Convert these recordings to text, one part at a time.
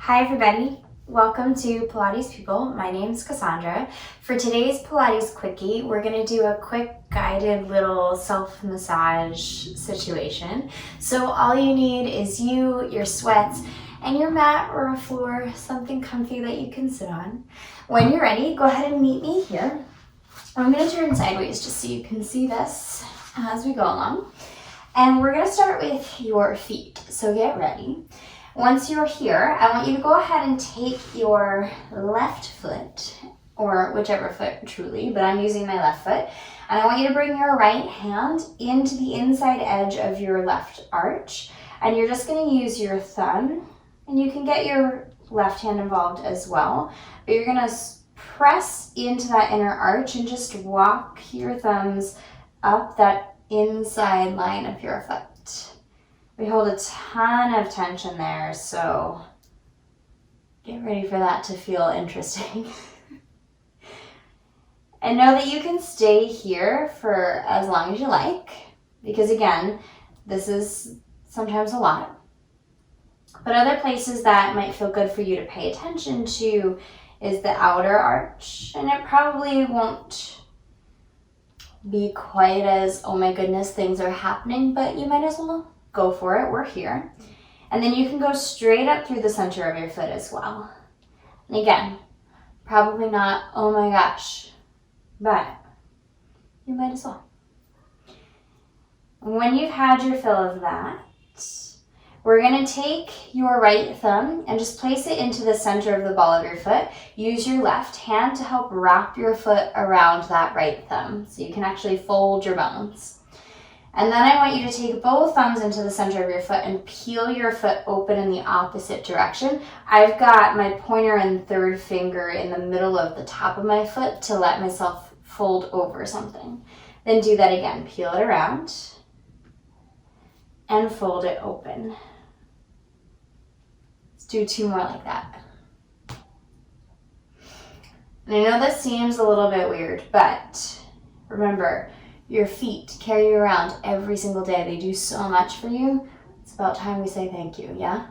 Hi everybody, welcome to Pilates People. My name is Cassandra. For today's Pilates Quickie, we're going to do a quick guided little self-massage situation. So all you need is you, your sweats, and your mat or a floor, something comfy that you can sit on. When you're ready, go ahead and meet me here. I'm going to turn sideways just so you can see this as we go along. And we're going to start with your feet, so get ready. Once you're here, I want you to go ahead and take your left foot, or whichever foot truly, but I'm using my left foot, and I want you to bring your right hand into the inside edge of your left arch, and you're just going to use your thumb, and you can get your left hand involved as well, but you're going to press into that inner arch and just walk your thumbs up that inside line of your foot. We hold a ton of tension there, so get ready for that to feel interesting. And know that you can stay here for as long as you like, because again, this is sometimes a lot. But other places that might feel good for you to pay attention to is the outer arch, and it probably won't be quite as, oh my goodness, things are happening, but you might as well go for it. We're here. And then you can go straight up through the center of your foot as well. And again, probably not, oh my gosh, but you might as well. When you've had your fill of that, we're going to take your right thumb and just place it into the center of the ball of your foot. Use your left hand to help wrap your foot around that right thumb so you can actually fold your bones. And then I want you to take both thumbs into the center of your foot and peel your foot open in the opposite direction. I've got my pointer and third finger in the middle of the top of my foot to let myself fold over something. Then do that again. Peel it around and fold it open. Let's do two more like that. And I know this seems a little bit weird, but remember, your feet carry you around every single day. They do so much for you. It's about time we say thank you, yeah?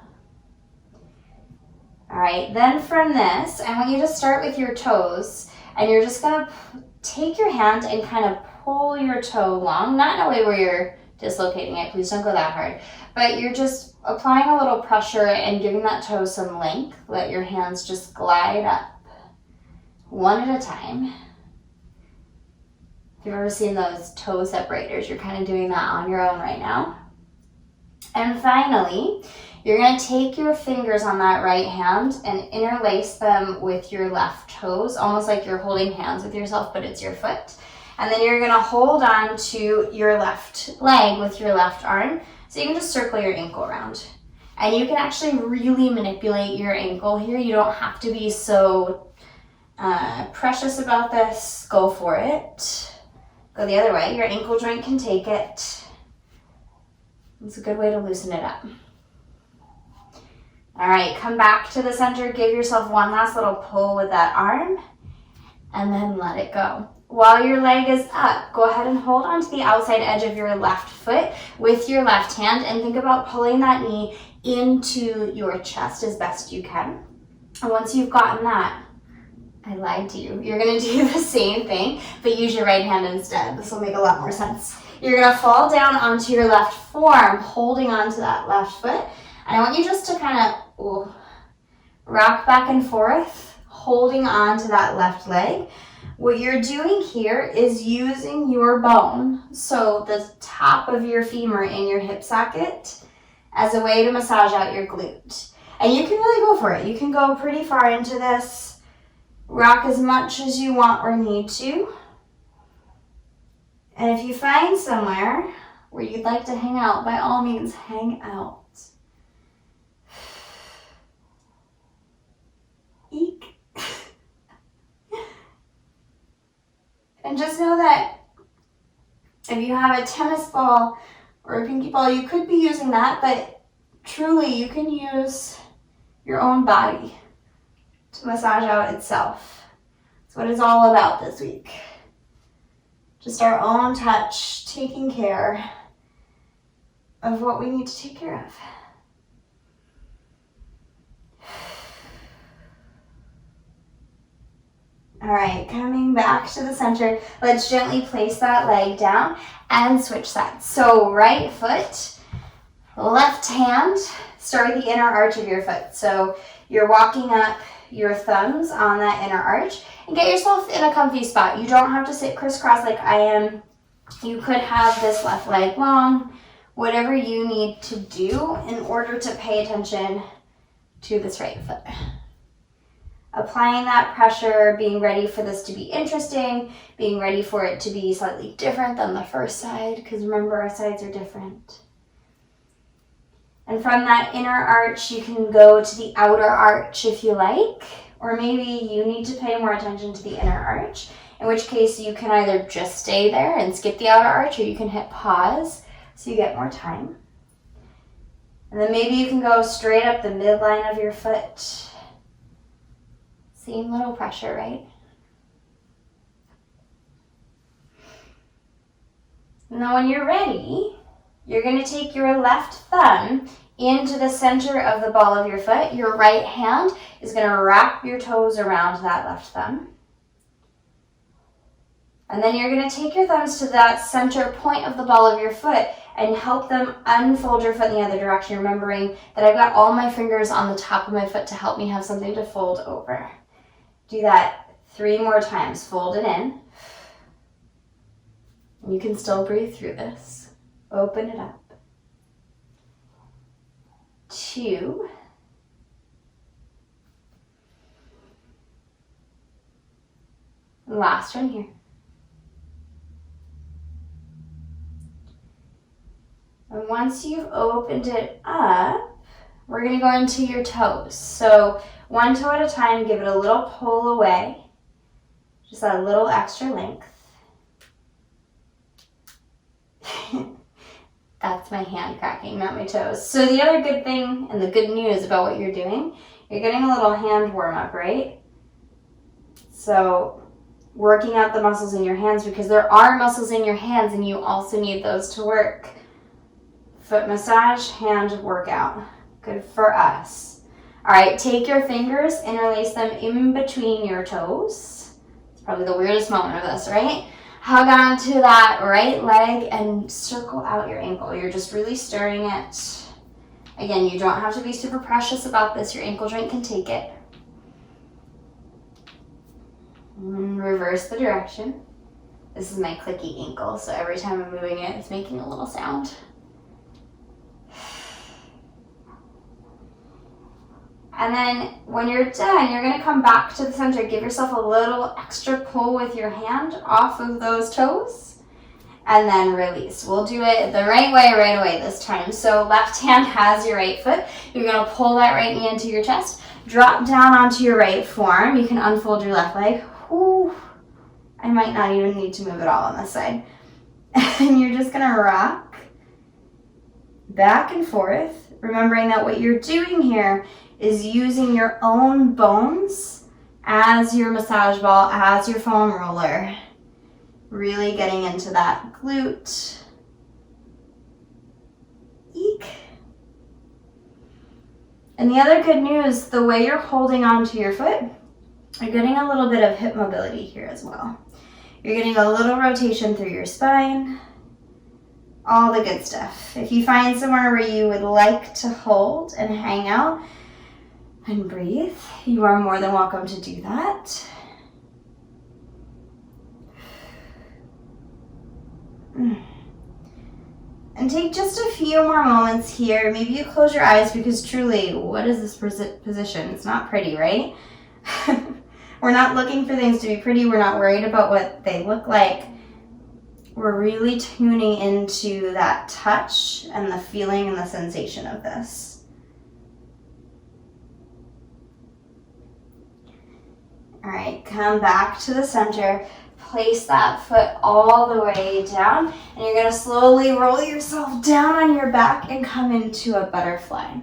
All right, then from this, I want you to start with your toes, and you're just gonna take your hand and kind of pull your toe long, not in a way where you're dislocating it, please don't go that hard, but you're just applying a little pressure and giving that toe some length. Let your hands just glide up, one at a time. If you've ever seen those toe separators, you're kind of doing that on your own right now. And finally, you're going to take your fingers on that right hand and interlace them with your left toes, almost like you're holding hands with yourself, but it's your foot. And then you're going to hold on to your left leg with your left arm, so you can just circle your ankle around. And you can actually really manipulate your ankle here. You don't have to be so precious about this. Go for it. Go the other way. Your ankle joint can take it. It's a good way to loosen it up. All right, come back to the center. Give yourself one last little pull with that arm, and then let it go. While your leg is up, go ahead and hold onto the outside edge of your left foot with your left hand, and think about pulling that knee into your chest as best you can. And once you've gotten that, I lied to you. You're going to do the same thing, but use your right hand instead. This will make a lot more sense. You're going to fall down onto your left forearm, holding onto that left foot. And I want you just to kind of rock back and forth, holding onto that left leg. What you're doing here is using your bone, so the top of your femur in your hip socket, as a way to massage out your glute. And you can really go for it. You can go pretty far into this. Rock as much as you want or need to. And if you find somewhere where you'd like to hang out, by all means, hang out. Eek. And just know that if you have a tennis ball or a pinky ball, you could be using that, but truly you can use your own body to massage out itself. That's what it's all about this week. Just our own touch, taking care of what we need to take care of. All right, coming back to the center, let's gently place that leg down and switch sides. So right foot, left hand, start with the inner arch of your foot. So you're walking up your thumbs on that inner arch and get yourself in a comfy spot. You don't have to sit crisscross like I am. You could have this left leg long, whatever you need to do in order to pay attention to this right foot. Applying that pressure, being ready for this to be interesting, being ready for it to be slightly different than the first side, because remember, our sides are different. And from that inner arch, you can go to the outer arch if you like, or maybe you need to pay more attention to the inner arch, in which case you can either just stay there and skip the outer arch, or you can hit pause so you get more time. And then maybe you can go straight up the midline of your foot. Same little pressure, right? Now when you're ready, you're going to take your left thumb into the center of the ball of your foot. Your right hand is going to wrap your toes around that left thumb. And then you're going to take your thumbs to that center point of the ball of your foot and help them unfold your foot in the other direction, remembering that I've got all my fingers on the top of my foot to help me have something to fold over. Do that 3 more times. Fold it in. You can still breathe through this. Open it up. 2. Last one here. And once you've opened it up, we're going to go into your toes. So one toe at a time, give it a little pull away. Just that little extra length. That's my hand cracking, not my toes. So the other good thing and the good news about what you're doing, you're getting a little hand warm up, right? So working out the muscles in your hands, because there are muscles in your hands and you also need those to work. Foot massage, hand workout. Good for us. All right, take your fingers, interlace them in between your toes. It's probably the weirdest moment of this, right? Hug onto that right leg and circle out your ankle. You're just really stirring it. Again, you don't have to be super precious about this. Your ankle joint can take it. And reverse the direction. This is my clicky ankle, so every time I'm moving it, it's making a little sound. And then when you're done, you're going to come back to the center. Give yourself a little extra pull with your hand off of those toes. And then release. We'll do it the right way right away this time. So left hand has your right foot. You're going to pull that right knee into your chest. Drop down onto your right forearm. You can unfold your left leg. Whew. I might not even need to move at all on this side. And you're just going to rock back and forth. Remembering that what you're doing here is using your own bones as your massage ball, as your foam roller. Really getting into that glute. Eek. And the other good news, the way you're holding onto your foot, you're getting a little bit of hip mobility here as well. You're getting a little rotation through your spine. All the good stuff. If you find somewhere where you would like to hold and hang out, and breathe, you are more than welcome to do that. And take just a few more moments here. Maybe you close your eyes, because truly, what is this position? It's not pretty, right? We're not looking for things to be pretty. We're not worried about what they look like. We're really tuning into that touch and the feeling and the sensation of this. All right, come back to the center. Place that foot all the way down, and you're going to slowly roll yourself down on your back and come into a butterfly.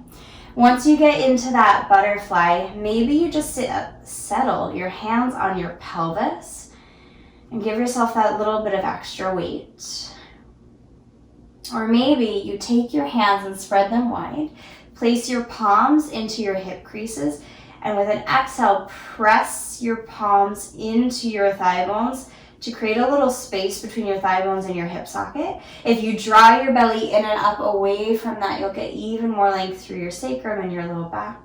Once you get into that butterfly, maybe you just settle your hands on your pelvis and give yourself that little bit of extra weight. Or maybe you take your hands and spread them wide. Place your palms into your hip creases And with an exhale, press your palms into your thigh bones to create a little space between your thigh bones and your hip socket. If you draw your belly in and up away from that, you'll get even more length through your sacrum and your low back.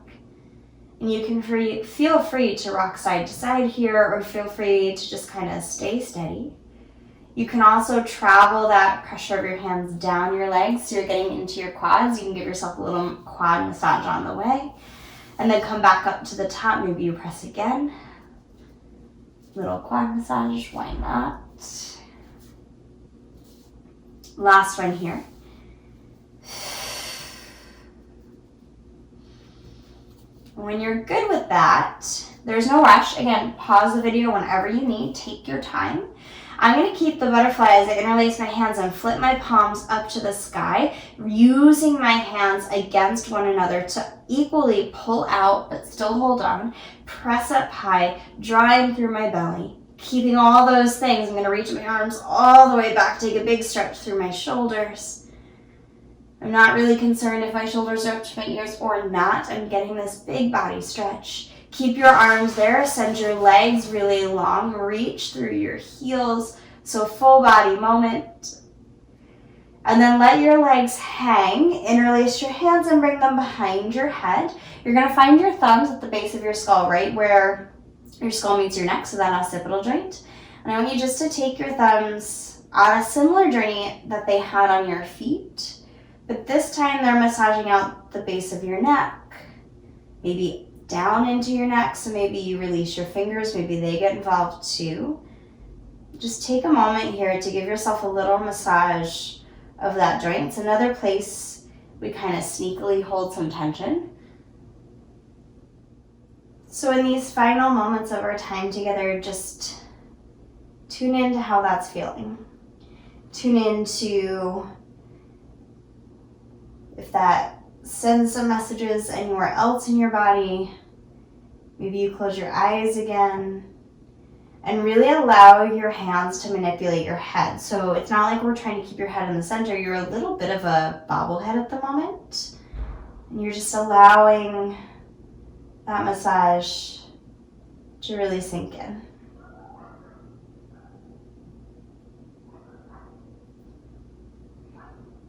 And you can feel free to rock side to side here, or feel free to just kind of stay steady. You can also travel that pressure of your hands down your legs so you're getting into your quads. You can give yourself a little quad massage on the way. And then come back up to the top. Maybe you press again. Little quad massage, why not? Last one here. When you're good with that, there's no rush. Again, pause the video whenever you need. Take your time. I'm going to keep the butterfly as I interlace my hands and flip my palms up to the sky, using my hands against one another to equally pull out but still hold on, press up high, draw in through my belly. Keeping all those things, I'm going to reach my arms all the way back, take a big stretch through my shoulders. I'm not really concerned if my shoulders are up to my ears or not. I'm getting this big body stretch. Keep your arms there, send your legs really long, reach through your heels, so full body moment. And then let your legs hang, interlace your hands and bring them behind your head. You're gonna find your thumbs at the base of your skull, right where your skull meets your neck, so that occipital joint. And I want you just to take your thumbs on a similar journey that they had on your feet, but this time they're massaging out the base of your neck, maybe down into your neck, so maybe you release your fingers, maybe they get involved too. Just take a moment here to give yourself a little massage of that joint. It's another place we kind of sneakily hold some tension. So in these final moments of our time together, just tune into how that's feeling. Tune into if that sends some messages anywhere else in your body. Maybe you close your eyes again and really allow your hands to manipulate your head. So it's not like we're trying to keep your head in the center. You're a little bit of a bobblehead at the moment. And you're just allowing that massage to really sink in.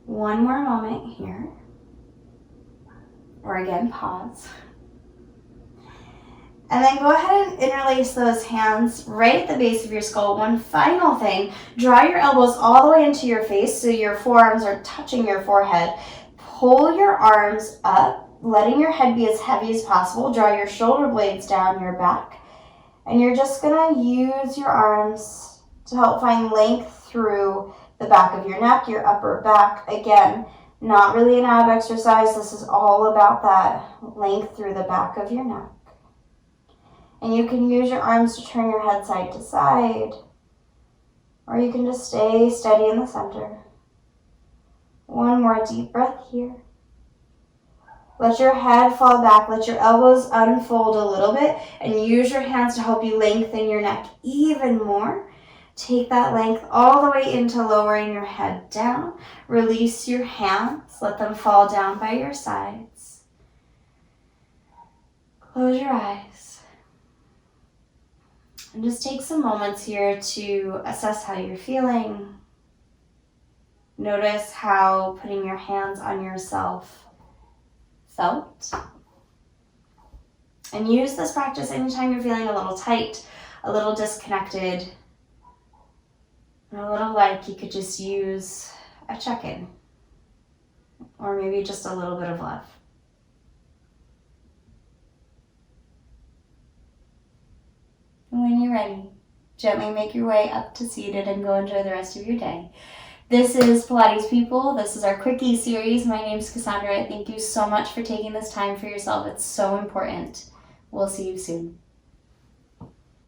One more moment here. Or again, pause. And then go ahead and interlace those hands right at the base of your skull. One final thing, draw your elbows all the way into your face so your forearms are touching your forehead. Pull your arms up, letting your head be as heavy as possible. Draw your shoulder blades down your back. And you're just gonna use your arms to help find length through the back of your neck, your upper back. Again, not really an ab exercise. This is all about that length through the back of your neck. And you can use your arms to turn your head side to side, or you can just stay steady in the center. One more deep breath here. Let your head fall back, let your elbows unfold a little bit, and use your hands to help you lengthen your neck even more. Take that length all the way into lowering your head down. Release your hands, let them fall down by your sides. Close your eyes. And just take some moments here to assess how you're feeling. Notice how putting your hands on yourself felt. And use this practice anytime you're feeling a little tight, a little disconnected, and a little like you could just use a check-in, or maybe just a little bit of love. And when you're ready, gently make your way up to seated and go enjoy the rest of your day. This is Pilates People. This is our Quickie series. My name is Cassandra. Thank you so much for taking this time for yourself. It's so important. We'll see you soon.